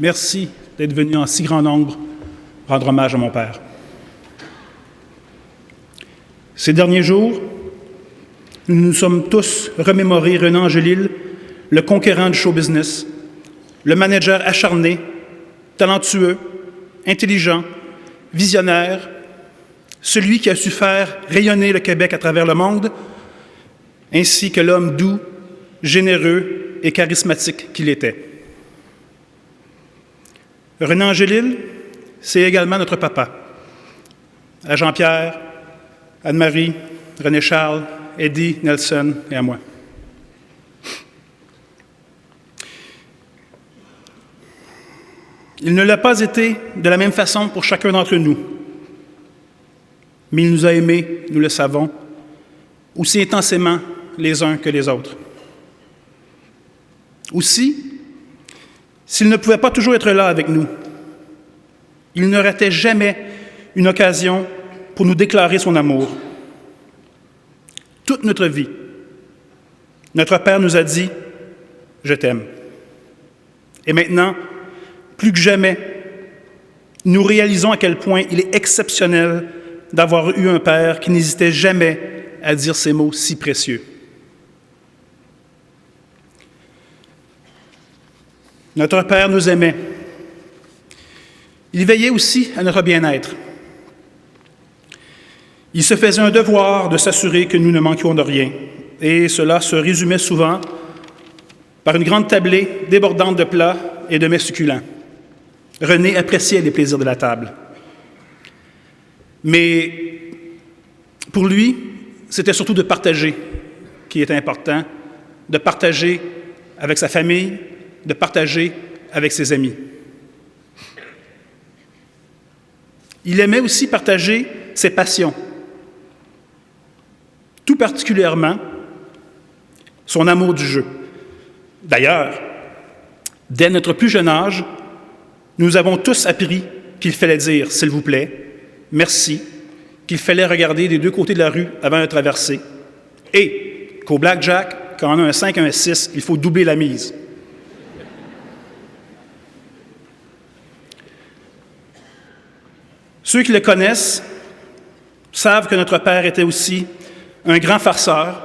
Merci d'être venu en si grand nombre rendre hommage à mon père. Ces derniers jours, nous nous sommes tous remémorés Renan Angélil, le conquérant du show business, le manager acharné, talentueux, intelligent, visionnaire, celui qui a su faire rayonner le Québec à travers le monde, ainsi que l'homme doux, généreux et charismatique qu'il était. Renan Angélil, c'est également notre papa. À Jean-Pierre, Anne-Marie, René-Charles, Eddie, Nelson et à moi. Il ne l'a pas été de la même façon pour chacun d'entre nous. Mais il nous a aimés, nous le savons, aussi intensément les uns que les autres. Aussi, s'il ne pouvait pas toujours être là avec nous, il ne ratait jamais une occasion pour nous déclarer son amour. Toute notre vie, notre Père nous a dit « Je t'aime ». Et maintenant, plus que jamais, nous réalisons à quel point il est exceptionnel d'avoir eu un Père qui n'hésitait jamais à dire ces mots si précieux. Notre Père nous aimait. Il veillait aussi à notre bien-être. Il se faisait un devoir de s'assurer que nous ne manquions de rien, et cela se résumait souvent par une grande tablée débordante de plats et de mets succulents. René appréciait les plaisirs de la table. Mais pour lui, c'était surtout de partager qui était important, de partager avec sa famille, de partager avec ses amis. Il aimait aussi partager ses passions, tout particulièrement son amour du jeu. D'ailleurs, dès notre plus jeune âge, nous avons tous appris qu'il fallait dire « s'il vous plaît », « merci », qu'il fallait regarder des deux côtés de la rue avant de traverser et qu'au blackjack, quand on a un 5 et un 6, il faut doubler la mise. Ceux qui le connaissent savent que notre père était aussi un grand farceur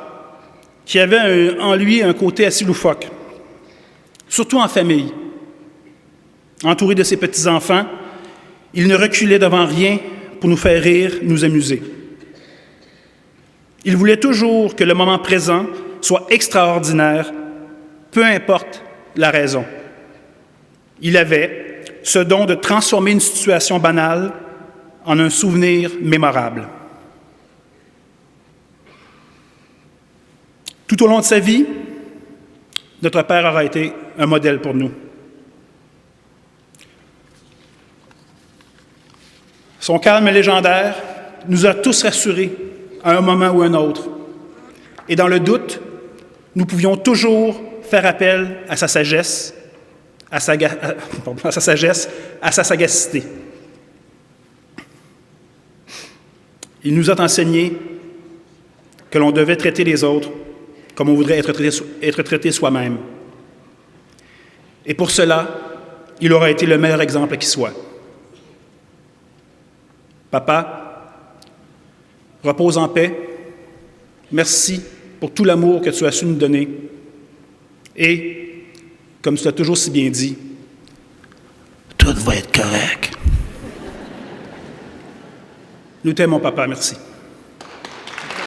qui avait en lui un côté assez loufoque, surtout en famille. Entouré de ses petits-enfants, il ne reculait devant rien pour nous faire rire, nous amuser. Il voulait toujours que le moment présent soit extraordinaire, peu importe la raison. Il avait ce don de transformer une situation banale en un souvenir mémorable. Tout au long de sa vie, notre père aura été un modèle pour nous. Son calme légendaire nous a tous rassurés à un moment ou un autre. Et dans le doute, nous pouvions toujours faire appel à sa sagesse, à sa sagacité. Il nous a enseigné que l'on devait traiter les autres comme on voudrait être traité soi-même. Et pour cela, il aura été le meilleur exemple qui soit. Papa, repose en paix. Merci pour tout l'amour que tu as su nous donner. Et, comme tu l'as toujours si bien dit, tout va être correct. Nous t'aimons, papa, merci.